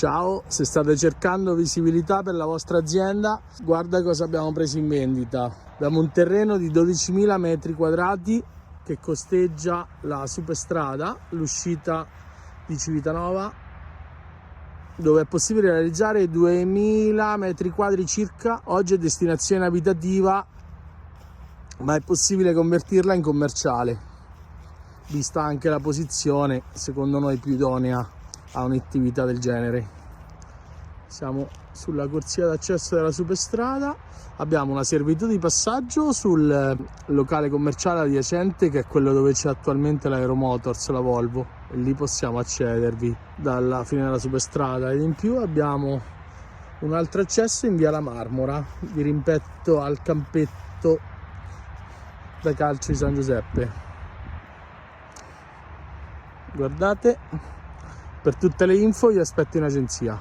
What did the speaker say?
Ciao, se state cercando visibilità per la vostra azienda, guarda cosa abbiamo preso in vendita. Abbiamo un terreno di 12.000 metri quadrati che costeggia la Superstrada, l'uscita di Civitanova, dove è possibile realizzare 2.000 metri quadri circa. Oggi è destinazione abitativa, ma è possibile convertirla in commerciale, vista anche la posizione, secondo noi più idonea a un'attività del genere. Siamo sulla corsia d'accesso della Superstrada, abbiamo una servitù di passaggio sul locale commerciale adiacente, che è quello dove c'è attualmente l'Aeromotors, la Volvo, e lì possiamo accedervi dalla fine della Superstrada. Ed in più abbiamo un altro accesso in via La Marmora, di rimpetto al campetto da calcio di San Giuseppe. Guardate, per tutte le info vi aspetto in agenzia.